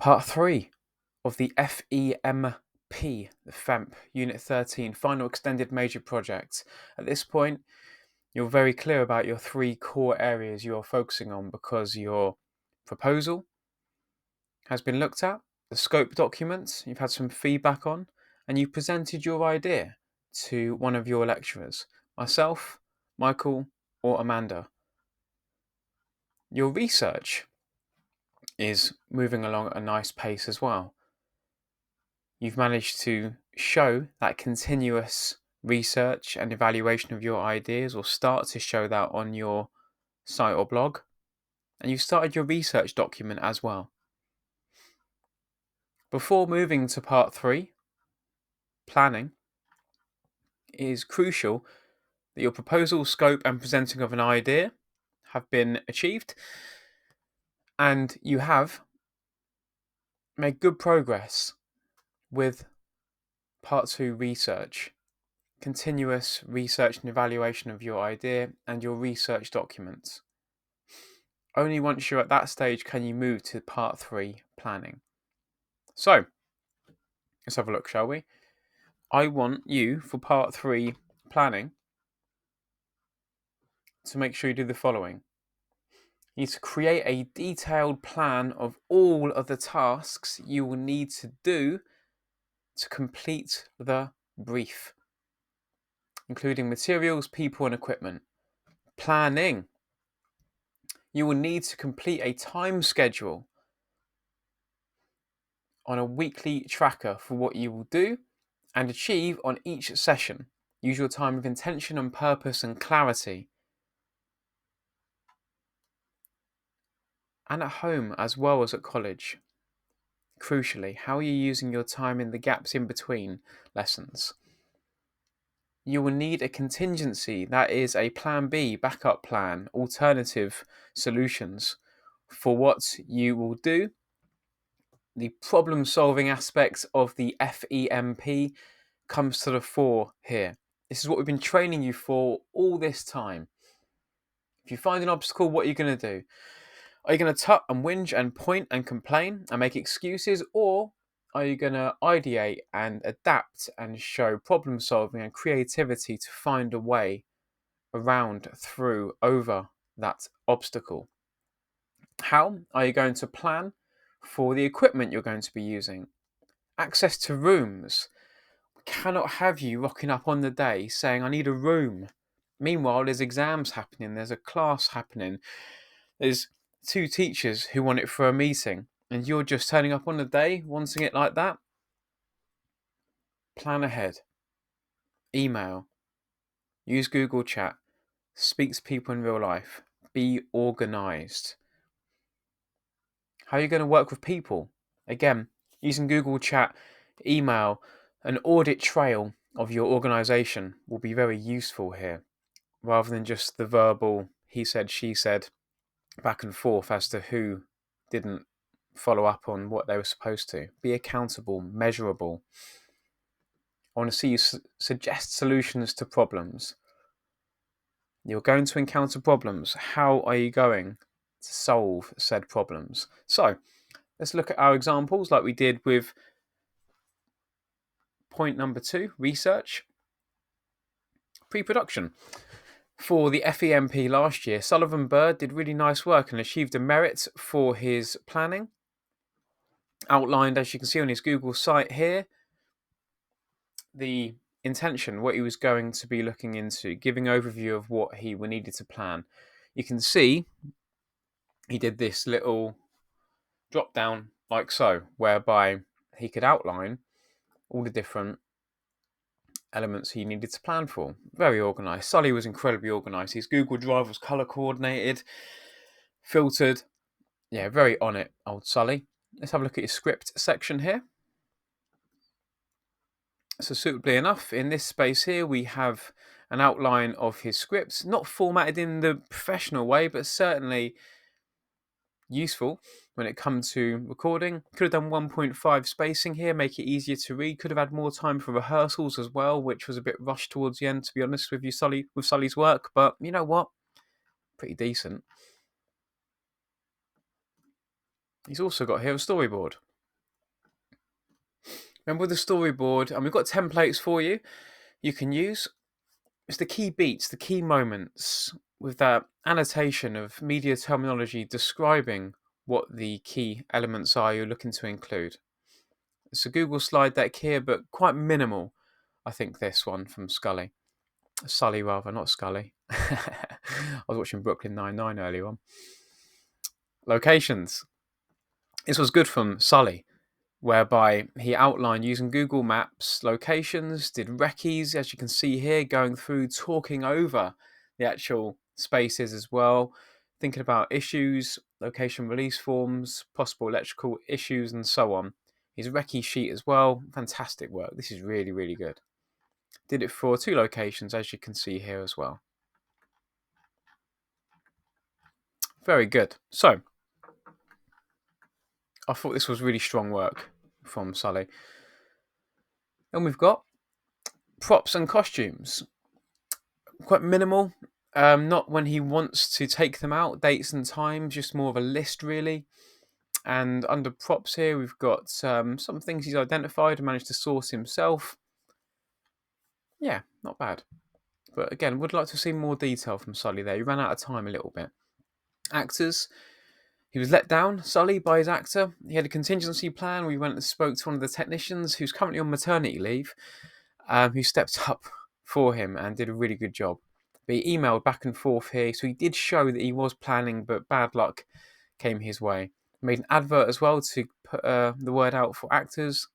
Part 3 of the FEMP, the FEMP, Unit 13, Final Extended Major Project. At this point, you're very clear about your 3 core areas you are focusing on because your proposal has been looked at, the scope documents you've had some feedback on, and you presented your idea to one of your lecturers, myself, Michael, or Amanda. Your research is moving along at a nice pace as well. You've managed to show that continuous research and evaluation of your ideas, or start to show that on your site or blog. And you've started your research document as well. Before moving to part 3, planning, it is crucial that your proposal, scope, and presenting of an idea have been achieved, and you have made good progress with part 2 research, continuous research and evaluation of your idea and your research documents. Only once you're at that stage can you move to part 3 planning. So, let's have a look, shall we? I want you, for part 3 planning, to make sure you do the following. You need to create a detailed plan of all of the tasks you will need to do to complete the brief, including materials, people, and equipment. Planning. You will need to complete a time schedule on a weekly tracker for what you will do and achieve on each session. Use your time with intention and purpose and clarity. And at home as well as at college. Crucially, how are you using your time in the gaps in between lessons? You will need a contingency, that is a plan B, backup plan, alternative solutions for what you will do. The problem solving aspects of the FEMP comes to the fore here. This is what we've been training you for all this time. If you find an obstacle, what are you going to do? Are you going to tut and whinge and point and complain and make excuses, or are you going to ideate and adapt and show problem solving and creativity to find a way around, through, over that obstacle? How are you going to plan for the equipment you're going to be using? Access to rooms. We cannot have you rocking up on the day saying, I need a room. Meanwhile, there's exams happening, there's a class happening, there's 2 teachers who want it for a meeting, and you're just turning up on the day wanting it like that. Plan ahead. Email. Use Google Chat. Speak to people in real life. Be organised. How are you going to work with people? Again, using Google Chat, email, an audit trail of your organisation will be very useful here, rather than just the verbal he said, she said, back and forth as to who didn't follow up on what they were supposed to. Be accountable, measurable. I want to see you suggest solutions to problems. You're going to encounter problems. How are you going to solve said problems? So, let's look at our examples like we did with point number 2, research. Pre-production. For the FEMP last year, Sullivan Bird did really nice work and achieved a merit for his planning. Outlined, as you can see on his Google site here, the intention, what he was going to be looking into, giving overview of what he needed to plan. You can see he did this little drop down like so, whereby he could outline all the different elements he needed to plan for. Very organised. Sully was incredibly organised. His Google Drive was colour coordinated, filtered. Yeah, very on it, old Sully. Let's have a look at his script section here. So suitably enough, in this space here, we have an outline of his scripts, not formatted in the professional way, but certainly useful when it comes to recording. Could have done 1.5 spacing here, make it easier to read. Could have had more time for rehearsals as well, which was a bit rushed towards the end, to be honest with you, Sully, with Sully's work. But you know what? Pretty decent. He's also got here a storyboard. Remember the storyboard, and we've got templates for you can use. It's the key beats, the key moments, with that annotation of media terminology describing what the key elements are you're looking to include. It's a Google slide deck here, but quite minimal. I think this one from Sully rather, not Scully. I was watching Brooklyn Nine-Nine earlier on. Locations. This was good from Sully, whereby he outlined using Google Maps locations, did recce's, as you can see here, going through, talking over the actual spaces as well, thinking about issues, location release forms, possible electrical issues, and so on. His recce sheet as well, fantastic work. This is really, really good. Did it for 2 locations, as you can see here as well. Very good. So, I thought this was really strong work from Sully. Then we've got props and costumes. Quite minimal. Not when he wants to take them out, dates and times, just more of a list really. And under props here, we've got some things he's identified and managed to source himself. Yeah, not bad. But again, would like to see more detail from Sully there. He ran out of time a little bit. Actors. He was let down, Sully, by his actor. He had a contingency plan. We went and spoke to one of the technicians who's currently on maternity leave, who stepped up for him and did a really good job. But he emailed back and forth here, so he did show that he was planning, but bad luck came his way. Made an advert as well to put the word out for actors.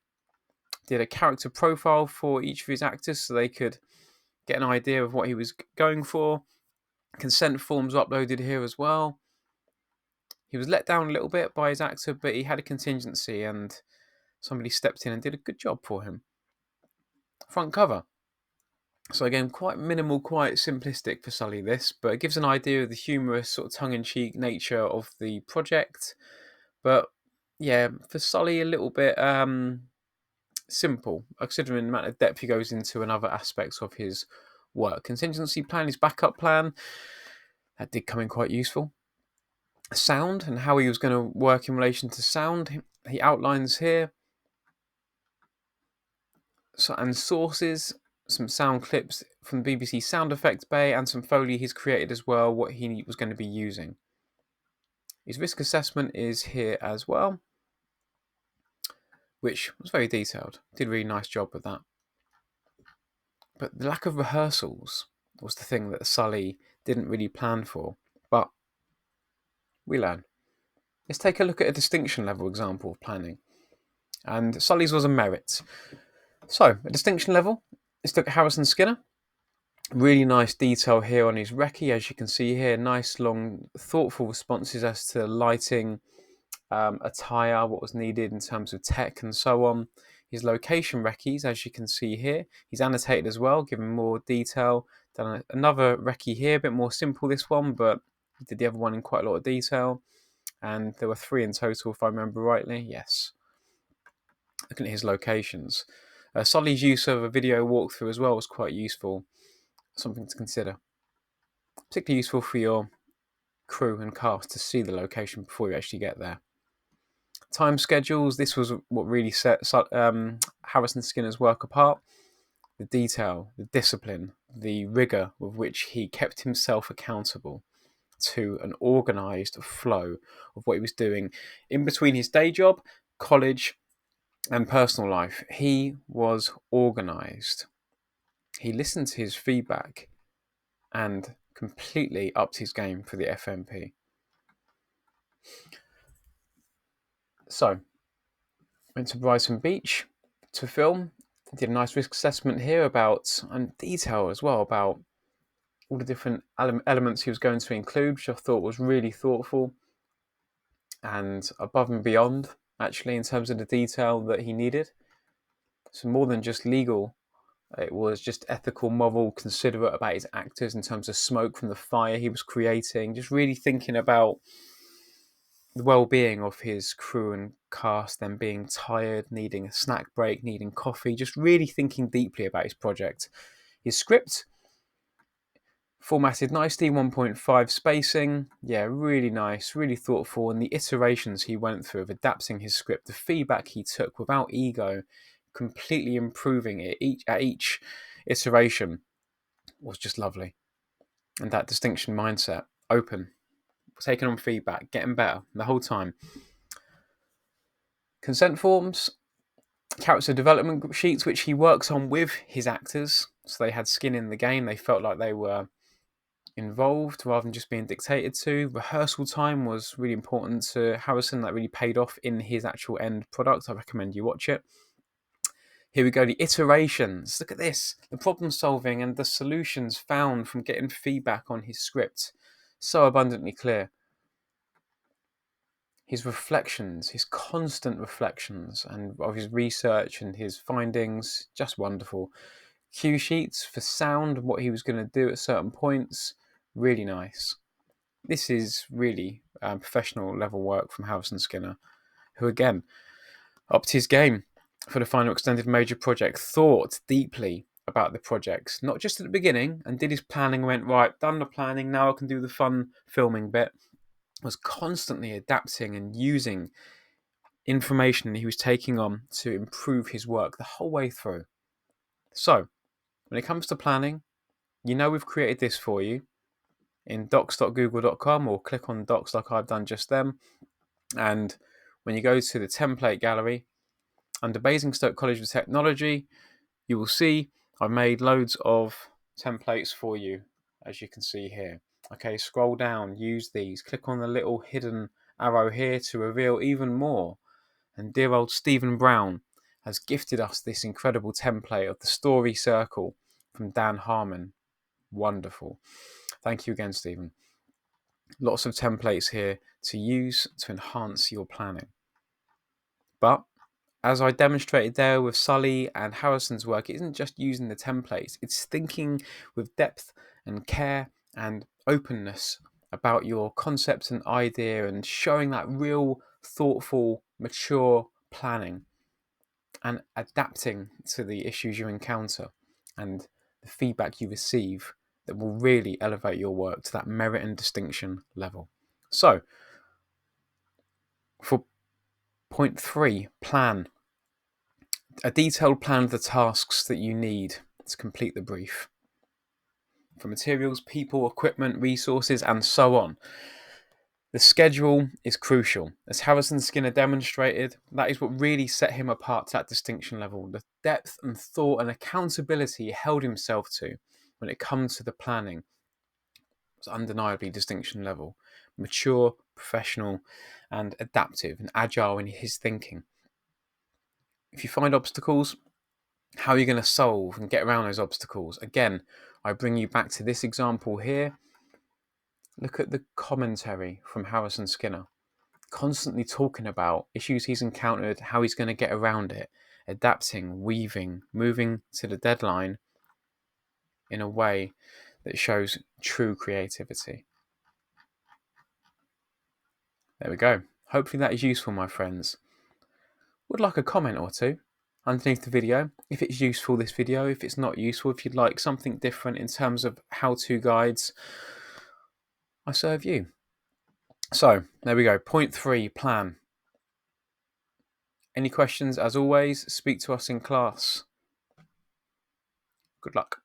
Did a character profile for each of his actors so they could get an idea of what he was going for. Consent forms uploaded here as well. He was let down a little bit by his actor, but he had a contingency and somebody stepped in and did a good job for him. Front cover. So again, quite minimal, quite simplistic for Sully this, but it gives an idea of the humorous sort of tongue-in-cheek nature of the project. But yeah, for Sully, a little bit simple, considering the amount of depth he goes into and other aspects of his work. Contingency plan, his backup plan, that did come in quite useful. Sound and how he was going to work in relation to sound, he outlines here. And sources, some sound clips from the BBC Sound Effects Bay and some Foley he's created as well, what he was going to be using. His risk assessment is here as well, which was very detailed. Did a really nice job with that. But the lack of rehearsals was the thing that Sully didn't really plan for, but we learn. Let's take a look at a distinction level example of planning. And Sully's was a merit. So, a distinction level, let's look at Harrison Skinner. Really nice detail here on his recce, as you can see here. Nice, long, thoughtful responses as to lighting, attire, what was needed in terms of tech and so on. His location recce's, as you can see here. He's annotated as well, giving more detail. Done another recce here, a bit more simple this one, but he did the other one in quite a lot of detail. And there were 3 in total, if I remember rightly. Yes. Looking at his locations. Sully's use of a video walkthrough as well was quite useful. Something to consider. Particularly useful for your crew and cast to see the location before you actually get there. Time schedules. This was what really set Harrison Skinner's work apart. The detail, the discipline, the rigour with which he kept himself accountable to an organised flow of what he was doing in between his day job, college, and personal life. He was organised. He listened to his feedback and completely upped his game for the FMP. So, went to Brighton Beach to film. Did a nice risk assessment here about, and detail as well, about all the different elements he was going to include, which I thought was really thoughtful and above and beyond, actually, in terms of the detail that he needed. So more than just legal, it was just ethical, moral, considerate about his actors in terms of smoke from the fire he was creating, just really thinking about the well-being of his crew and cast, them being tired, needing a snack break, needing coffee, just really thinking deeply about his project. His script, formatted nicely, 1.5 spacing. Yeah, really nice, really thoughtful. And the iterations he went through of adapting his script, the feedback he took without ego, completely improving it at each iteration was just lovely. And that distinction mindset, open, taking on feedback, getting better the whole time. Consent forms, character development sheets, which he works on with his actors, so they had skin in the game. They felt like they were involved rather than just being dictated to. Rehearsal time was really important to Harrison. That really paid off in his actual end product. I recommend you watch it. Here we go, the iterations. Look at this, the problem solving and the solutions found from getting feedback on his script. So abundantly clear. His reflections, his constant reflections and of his research and his findings, just wonderful. Cue sheets for sound, what he was going to do at certain points, really nice. This is really professional level work from Harrison Skinner, who again upped his game for the final extended major project, thought deeply about the projects, not just at the beginning, and did his planning, went, right, done the planning, now I can do the fun filming bit. Was constantly adapting and using information he was taking on to improve his work the whole way through. So, when it comes to planning, you know we've created this for you in docs.google.com, or click on docs like I've done just then. And when you go to the template gallery, under Basingstoke College of Technology, you will see I've made loads of templates for you, as you can see here. Okay, scroll down, use these, click on the little hidden arrow here to reveal even more. And dear old Stephen Brown has gifted us this incredible template of the story circle from Dan Harmon. Wonderful. Thank you again, Stephen. Lots of templates here to use to enhance your planning. But as I demonstrated there with Sully and Harrison's work, it isn't just using the templates, it's thinking with depth and care and openness about your concepts and idea and showing that real, thoughtful, mature planning and adapting to the issues you encounter and the feedback you receive that will really elevate your work to that merit and distinction level. So, for point 3, plan. A detailed plan of the tasks that you need to complete the brief. For materials, people, equipment, resources, and so on. The schedule is crucial. As Harrison Skinner demonstrated, that is what really set him apart to that distinction level. The depth and thought and accountability he held himself to when it comes to the planning was undeniably distinction level. Mature, professional, and adaptive and agile in his thinking. If you find obstacles, how are you going to solve and get around those obstacles? Again, I bring you back to this example here. Look at the commentary from Harrison Skinner, constantly talking about issues he's encountered, how he's going to get around it, adapting, weaving, moving to the deadline in a way that shows true creativity. There we go. Hopefully that is useful, my friends. Would like a comment or two underneath the video if it's useful, this video. If it's not useful, if you'd like something different in terms of how-to guides, I serve you. So there we go. Point 3, plan. Any questions? As always, speak to us in class. Good luck.